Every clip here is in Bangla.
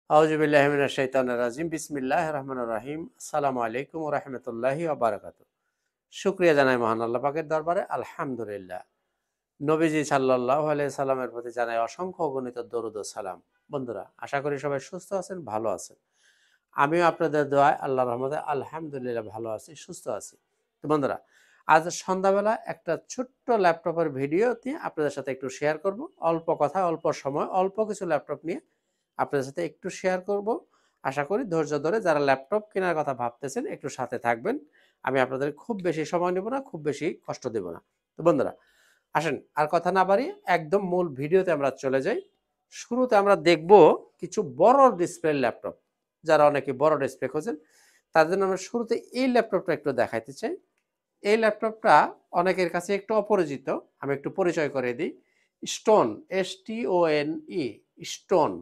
আউযুবিল্লাহি মিনাশ শাইতানির রাজিম। বিসমিল্লাহির রহমানির রহিম। আসসালামু আলাইকুম ওয়া রাহমাতুল্লাহি ওয়া বারাকাতুহু। শুকরিয়া জানাই মহান আল্লাহ পাকের দরবারে আলহামদুলিল্লাহ। নবীজি সাল্লাল্লাহু আলাইহি সাল্লামের প্রতি জানাই অসংখ্য অগণিত দরুদ ও সালাম। বন্ধুরা, আশা করি সবাই সুস্থ আছেন, ভালো আছেন। আমিও আপনাদের দোয়ায় আল্লাহর রহমতে আলহামদুলিল্লাহ ভালো আছি, সুস্থ আছি। তো বন্ধুরা, আজ সন্ধ্যাবেলা একটা ছোট্ট ল্যাপটপের ভিডিও নিয়ে আপনাদের সাথে একটু শেয়ার করব। অল্প কথা, অল্প সময়, অল্প কিছু ল্যাপটপ নিয়ে আপনাদের সাথে একটু শেয়ার করব। আশা করি ধৈর্য ধরে যারা ল্যাপটপ কেনার কথা ভাবতেছেন একটু সাথে থাকবেন। আমি আপনাদের খুব বেশি সময় নেব না, খুব বেশি কষ্ট দেব না। তো বন্ধুরা, আসেন আর কথা না বাড়িয়ে একদম মূল ভিডিওতে আমরা চলে যাই। শুরুতে আমরা দেখব কিছু বড় ডিসপ্লে ল্যাপটপ। যারা অনেকে বড় ডিসপ্লে খোঁজেন তাদের জন্য আমরা শুরুতে এই ল্যাপটপটা একটু দেখাইতে চাই। এই ল্যাপটপটা অনেকের কাছে একটু অপরিচিত। আমি একটু পরিচয় করে দিই। Stone, STONE, stone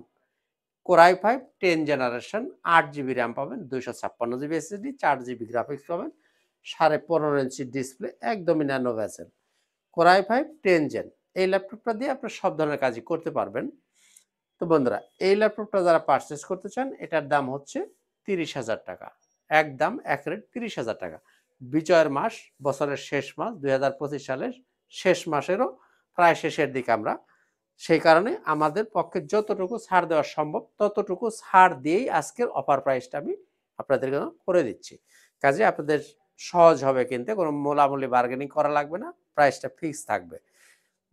Core i5 10 generation, 8 GB RAM পাবেন, 256 জিবি SSD, 4 জিবি গ্রাফিক্স পাবেন, 15.5 ইঞ্চি ডিসপ্লে, একদমই nano bezel. Core i5 10 gen. এই ল্যাপটপটা দিয়ে আপনার সব ধরনের কাজই করতে পারবেন। তো বন্ধুরা, এই ল্যাপটপটা যারা পারচেজ করতে চান এটার দাম হচ্ছে 30,000 টাকা। একদম এক রেট 30,000 টাকা। বিজয়ের মাস, বছরের শেষ মাস, 2025 সালের শেষ মাসেরও প্রায় শেষের দিকে আমরা। সেই কারণে আমাদের পক্ষে যতটুকু ছাড় দেওয়া সম্ভব ততটুকু ছাড় দিয়েই আজকের অফার প্রাইসটা আমি আপনাদের জন্য করে দিচ্ছি। কাজে আপনাদের সহজ হবে কিনতে, কোনো মোলামুলি বার্গেনিং করা লাগবে না, প্রাইসটা ফিক্স থাকবে।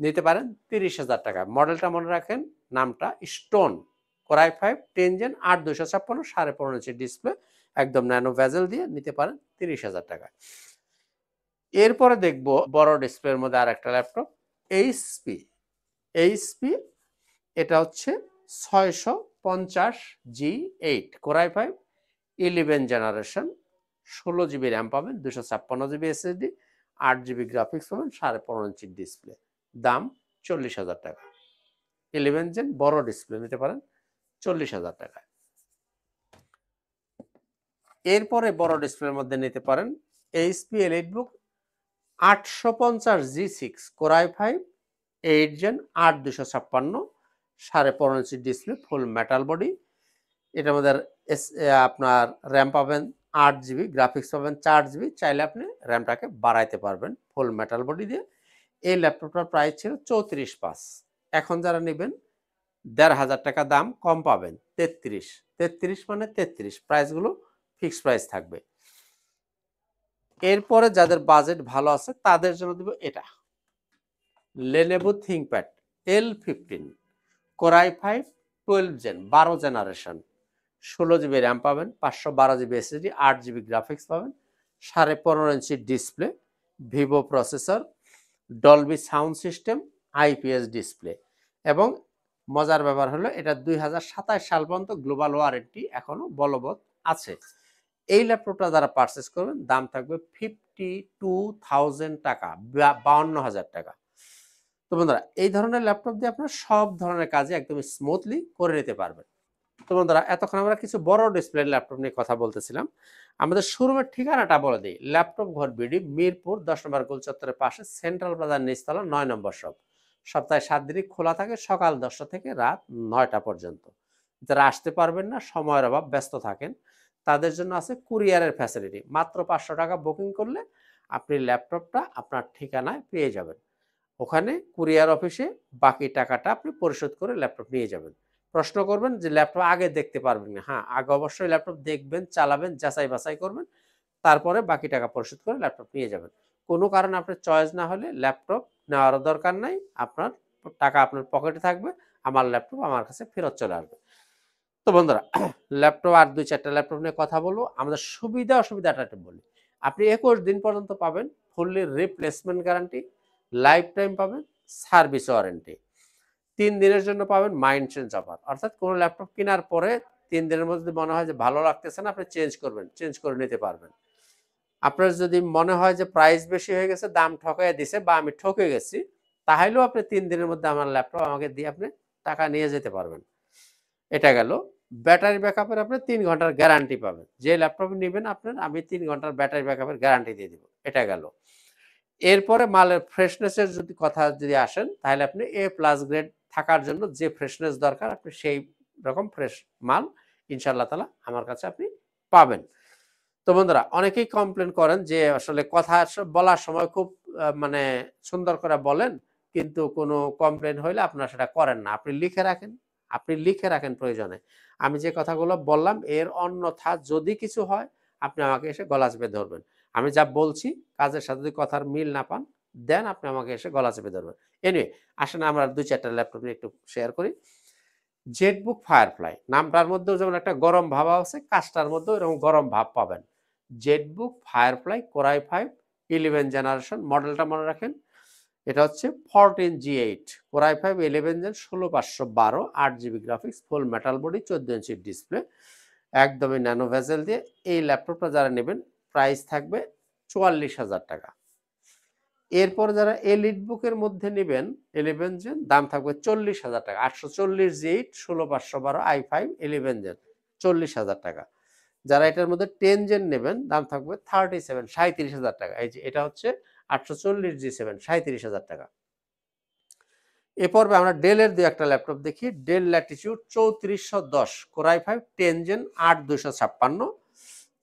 নিতে পারেন 30,000 টাকা। মডেলটা মনে রাখেন, নামটা stone, Core i5 10 gen, 8 256, 15.5 inch display, একদম ন্যানো ভেজেল দিয়ে নিতে পারেন 30,000 টাকা। এরপরে দেখব বড় ডিসপ্লের মধ্যে আরেকটা ল্যাপটপ, এইচপি। এইচপি এটা হচ্ছে 650G8 Core i5 11 generation, 16 GB RAM পাবেন, 256 জিবি SSD, 8 জিবি গ্রাফিক্স পাবেন, 15.5 ইঞ্চি ডিসপ্লে। দাম 40,000 টাকা। 11 জেন বড় ডিসপ্লে নিতে পারেন 40,000 টাকায়। এরপরে বড় ডিসপ্লের মধ্যে নিতে পারেন HP EliteBook 850G6 Core i5 8 gen, 8 256, 15.5 inch display, ফুল মেটাল বডি। এটার মধ্যে আপনার র্যাম পাবেন 8 জিবি, গ্রাফিক্স পাবেন 4 জিবি। চাইলে আপনি র্যামটাকে বাড়াইতে পারবেন ফুল মেটাল বডি দিয়ে। এই ল্যাপটপটার প্রাইস ছিল 34,500। এখন যারা নেবেন 1,500 টাকা দাম কম পাবেন, 33। 33 মানে 33, প্রাইসগুলো ফিক্সড প্রাইস থাকবে। এরপরে যাদের বাজেট ভালো আছে তাদের জন্য দেব এটা, Lenovo ThinkPad L15 Core i5 12 gen, 12 generation, 16 GB RAM পাবেন, 512 জিবি SSD, 8 জিবি গ্রাফিক্স পাবেন, 15.5 inch display, Vivo processor, Dolby sound system, IPS display. এবং মজার ব্যাপার হলো এটা 2027 সাল পর্যন্ত গ্লোবাল ওয়ারেন্টি এখনো বলবৎ আছে। এই ল্যাপটপটা যারা পারচেস করবেন দাম থাকবে 52,000 টাকা, 52,000 টাকা। তো বন্ধুরা, এই ধরনের ল্যাপটপ দিয়ে আপনারা সব ধরনের কাজে একদম স্মুথলি করে নিতে পারবেন। তো বন্ধুরা, এতক্ষণ আমরা কিছু বড় ডিসপ্লে ল্যাপটপ নিয়ে কথা বলতেছিলাম। আমাদের শোরুমের ঠিকানাটা বলে দিই, ল্যাপটপ ঘর বিডি, মিরপুর 10 নম্বর গোল চত্বরের পাশে, সেন্ট্রাল প্লাজার নিচতলা, 9 নম্বর শপ। সপ্তাহে 7 দিনই খোলা থাকে, সকাল 10টা থেকে রাত 9টা পর্যন্ত। যারা আসতে পারবেন না, সময়ের অভাব, ব্যস্ত থাকেন, তাদের জন্য আছে কুরিয়ারের ফ্যাসিলিটি। মাত্র 500 টাকা বুকিং করলে আপনি ল্যাপটপটা আপনার ঠিকানায় পেয়ে যাবেন। ওখানে কুরিয়ার অফিসে বাকি টাকাটা আপনি পরিশোধ করে ল্যাপটপ নিয়ে যাবেন। প্রশ্ন করবেন যে ল্যাপটপ আগে দেখতে পারবেন না। হ্যাঁ, আগে অবশ্যই ল্যাপটপ দেখবেন, চালাবেন, যাচাই বাছাই করবেন, তারপরে বাকি টাকা পরিশোধ করে ল্যাপটপ নিয়ে যাবেন। কোনো কারণে আপনার চয়েস না হলে ল্যাপটপ নেওয়ার দরকার নাই। আপনার টাকা আপনার পকেটে থাকবে, আমার ল্যাপটপ আমার কাছে ফেরত চলে আসবে। তো বন্ধুরা, ল্যাপটপ আর 2-4টা ল্যাপটপ নিয়ে কথা বলবো। আমাদের সুবিধা অসুবিধাটা একটু বলি। আপনি 21 দিন পর্যন্ত পাবেন fully replacement guarantee, life time পাবেন সার্ভিস ওয়ারেন্টি। 3 দিনের জন্য পাবেন মাইন্ড চেঞ্জ অফার। অর্থাৎ কোনো ল্যাপটপ কেনার পরে 3 দিনের মধ্যে যদি মনে হয় যে ভালো লাগতেছে না, আপনি চেঞ্জ করবেন, চেঞ্জ করে নিতে পারবেন। আপনার যদি মনে হয় যে প্রাইস বেশি হয়ে গেছে, দাম ঠকাইয়া দিছে বা আমি ঠকে গেছি, তাহলেও আপনি 3 দিনের মধ্যে আমার ল্যাপটপ আমাকে দিয়ে আপনি টাকা নিয়ে যেতে পারবেন। এটা গেল। ব্যাটারি ব্যাকআপের আপনি 3 ঘন্টার গ্যারান্টি পাবেন। যে ল্যাপটপ নিবেন আপনার, আমি 3 ঘন্টার ব্যাটারি ব্যাকআপের গ্যারান্টি দিয়ে দিব। এটা গেল। এরপরে মালের ফ্রেশনেস এর যদি কথা আসেন, তাহলে আপনি A+ গ্রেড থাকার জন্য যে ফ্রেশনেস দরকার আপনি সেই রকম ফ্রেশ মাল ইনশাআল্লাহ তাআলা আমার কাছে আপনি পাবেন। তো বন্ধুরা অনেকেই কমপ্লেন করেন যে আসলে কথা বলার সময় খুব মানে সুন্দর করে বলেন, কিন্তু কোনো কমপ্লেন হইলে আপনারা সেটা করেন না। আপনি লিখে রাখেন প্রয়োজনে। আমি যে কথাগুলো বললাম এর অন্যথা যদি কিছু হয় আপনি আমাকে এসে গলা চেপে ধরবেন। আমি যা বলছি কাজের সাথে যদি কথার মিল না পান দেন আপনি আমাকে এসে গলা চেপে ধরবেন। এনিওয়ে আসেন আমরা ২-৪ টা ল্যাপটপ নিয়ে একটু শেয়ার করি। জেটবুক ফায়ারফ্লাই নামটার মধ্যেও যেমন একটা গরম ভাব আছে, কাজটার মধ্যেও এরকম গরম ভাব পাবেন। Jetbook firefly core i5 11 generation মডেলটা মনে রাখেন। এটা হচ্ছে 14G8 core i5 11 gen 16512 8GB graphics full metal body 14 inch display একদমই ন্যানো ভেজেল দিয়ে এই ল্যাপটপটা যারা নেবেন প্রাইস থাকবে ৪৪,০০০ টাকা। এরপরে যারা এলিট বুকের মধ্যে নেবেন 11 জেন দাম থাকবে ৪০,০০০ টাকা। 840G8 16512 i5 11 জেন ৪০,০০০ টাকা। যারা এটার মধ্যে 10 জেন নেবেন দাম থাকবে 37,০০০ টাকা। এই যে এটা হচ্ছে 840G7 37,০০০ টাকা। এ পর্বে আমরা ডেলের দুই একটা ল্যাপটপ দেখি। Dell Latitude 3410 core i5 10 gen 8256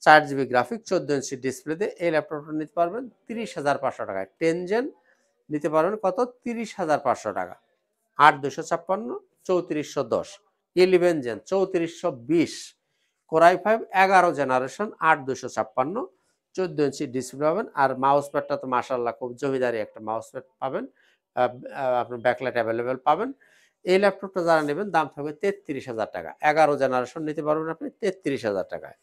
4GB graphic 14 inch display দিয়ে এই ল্যাপটপটা নিতে পারবেন 30,৫০০ টাকায়। 10 জেন নিতে পারবেন কত 30,৫০০ টাকা। 8256 3410 11 gen 3420 core i5 11 generation 8256 14 inch display পাবেন। আর মাউস প্যাডটা তো মাশাআল্লাহ খুব জমিদারি একটা মাউস প্যাড পাবেন। আপনার ব্যাকলাইট অ্যাভেলেবেল পাবেন। এই ল্যাপটপটা যারা নেবেন দাম থাকবে 33,০০০ টাকা। 11 জেনারেশন নিতে পারবেন আপনি 33,০০০ টাকায়।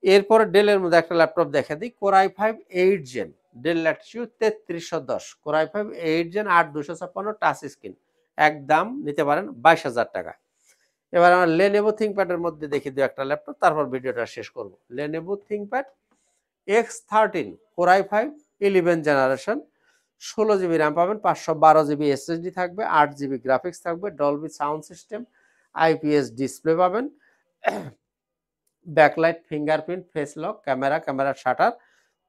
এরপরে ডেলের মধ্যে একটা ল্যাপটপ দেখে দিই core i5 8 gen Dell Latitude 3310 core i5 8 gen 8256 touch screen একদম নিতে পারেন 22,০০০ টাকা। এবার আমরা লেনোভো থিংকপ্যাডের মধ্যে দেখি দু একটা ল্যাপটপ তারপর ভিডিওটা শেষ করব। Lenovo ThinkPad X13 core i5 11 generation 16GB RAM পাবেন 512GB SSD থাকবে 8GB গ্রাফিক্স থাকবে Dolby sound system IPS display পাবেন backlight fingerprint face lock camera shutter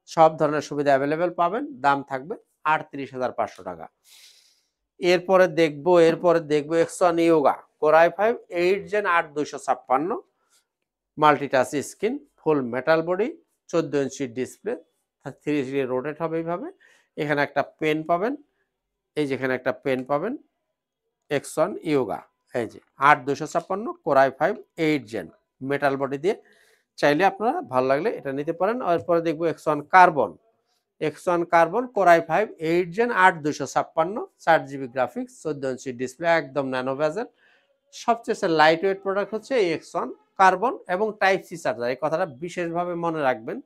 সব ধরনের সুবিধা অ্যাভেলেবেল পাবেন। দাম থাকবে 38,৫০০ টাকা। এরপরে দেখবো X1 Yoga core i5 8 gen 8256 multitouch screen full metal body 14 inch display 3D rotate হবে এইভাবে। এখানে একটা পেন পাবেন, এই যেখানে একটা পেন পাবেন X1 ইয়োগা এই যে 8256 core i5 8 gen metal body দিয়ে চাইলে আপনারা ভালো লাগলে এটা নিতে পারেন। এরপরে দেখবো X1 carbon core i5 8 gen 8256 4GB graphics 14 inch display একদম ন্যানো ভেজেল। সবচেয়ে লাইট ওয়েট প্রোডাক্ট হচ্ছে এই X1 কার্বন এবং টাইপ সি চার্জার। এই কথাটা বিশেষভাবে মনে রাখবেন।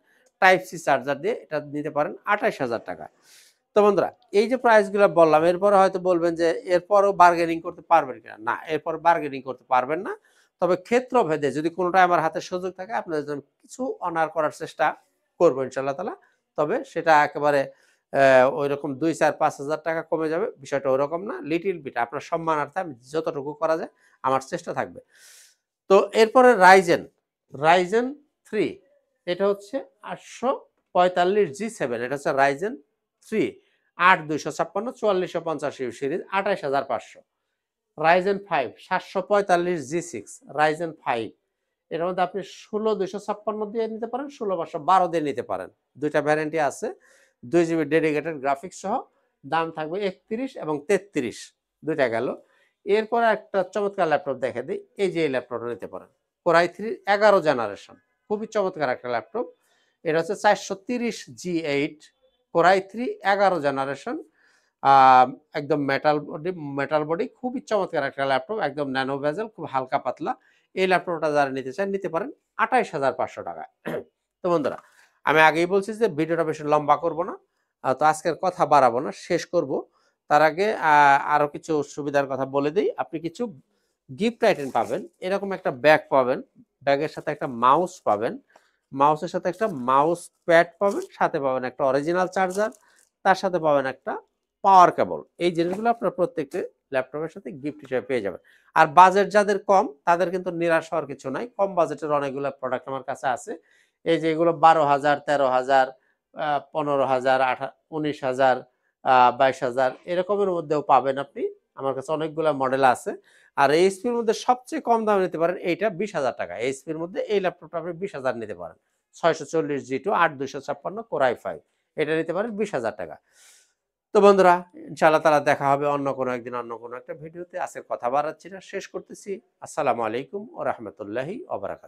টাইপ সি চার্জার দিয়ে এটা নিতে পারেন 28,০০০ টাকা। তো বন্ধুরা এই যে প্রাইসগুলো বললাম এরপরে হয়তো বলবেন যে এরপরও বার্গেনিং করতে পারবেন কিনা। না, এরপর বার্গেনিং করতে পারবেন না। তবে ক্ষেত্রভেদে যদি কোনোটা আমার হাতে সুযোগ থাকে আপনাদের জন্য কিছু অনার করার চেষ্টা করবো ইনশাআল্লাহ তাআলা। তবে সেটা একেবারে ওইরকম 2-4-5,০০০ টাকা কমে যাবে বিষয়টা ওরকম না। লিটল বিট আপনার সম্মানার্থে আমি যতটুকু করা যায় আমার চেষ্টা থাকবে। তো এরপরে রাইজেন 3 এটা হচ্ছে 845G7 এটা হচ্ছে Ryzen 3 8256 4450 series 28,৫০০। Ryzen 5 745G6 Ryzen 5 এর মধ্যে আপনি 16256 দিয়ে নিতে পারেন 16512 দিয়ে নিতে পারেন। দুইটা ভ্যারিয়েন্টই আছে 2GB ডেডিকেটেড গ্রাফিক্স সহ দাম থাকবে 31 এবং 33 দুইটা গেল। এরপরে একটা চমৎকার ল্যাপটপ দেখে দিই। এই যে এই ল্যাপটপটা নিতে পারেন কোর i3 11 জেনারেশন খুবই চমৎকার একটা ল্যাপটপ। এটা হচ্ছে 430G8 কোর i3 11 জেনারেশন একদম মেটাল বডি খুবই চমৎকার একটা ল্যাপটপ একদম ন্যানো ভেজেল খুব হালকা পাতলা। এই ল্যাপটপটা যারা নিতে চান নিতে পারেন 28,৫০০ টাকায়। তো বন্ধুরা আমি আগেই বলছি যে ভিডিওটা বেশি লম্বা করব না, তো আজকের কথা বাড়াবো না, শেষ করব। তার আগে আরো কিছু সুবিধার কথা বলে দিই। আপনি কিছু গিফট আইটেম পাবেন। এরকম একটা ব্যাগ পাবেন, ব্যাগের সাথে একটা মাউস পাবেন, মাউসের সাথে একটা মাউস প্যাড পাবেন, সাথে পাবেন একটা অরিজিনাল চার্জার, তার সাথে পাবেন একটা পাওয়ার কেবল। এই জিনিসগুলো আপনার প্রত্যেকটি ল্যাপটপের সাথে গিফট হিসেবে পেয়ে যাবেন। আর বাজেট যাদের কম তাদের কিন্তু নিরাশ হওয়ার কিছু নাই। কম বাজেটের অনেকগুলো প্রোডাক্ট আমার কাছে আছে। এই যে এগুলো 12,০০০ 13,০০০ 15,০০০ 19,০০০ 22,০০০ এরকমের মধ্যেও পাবেন আপনি। আমার কাছে অনেকগুলো মডেল আছে। আর এইচপির মধ্যে সবচেয়ে কম দামে নিতে পারেন এইটা 20,000 টাকা। এইচপির মধ্যে এই ল্যাপটপটা আপনি 20,000 নিতে পারেন। 640 G2 8256 Core i5 এটা নিতে পারেন 20,000 টাকা। তো বন্ধুরা, ইনশাআল্লাহ তাআলা দেখা হবে অন্য কোনো একদিন অন্য কোনো একটা ভিডিওতে। আজকের কথা বাড়াচ্ছি না, শেষ করতেছি। আসসালামু আলাইকুম ওয়া রাহমাতুল্লাহি ওয়া বারাকাতুহু।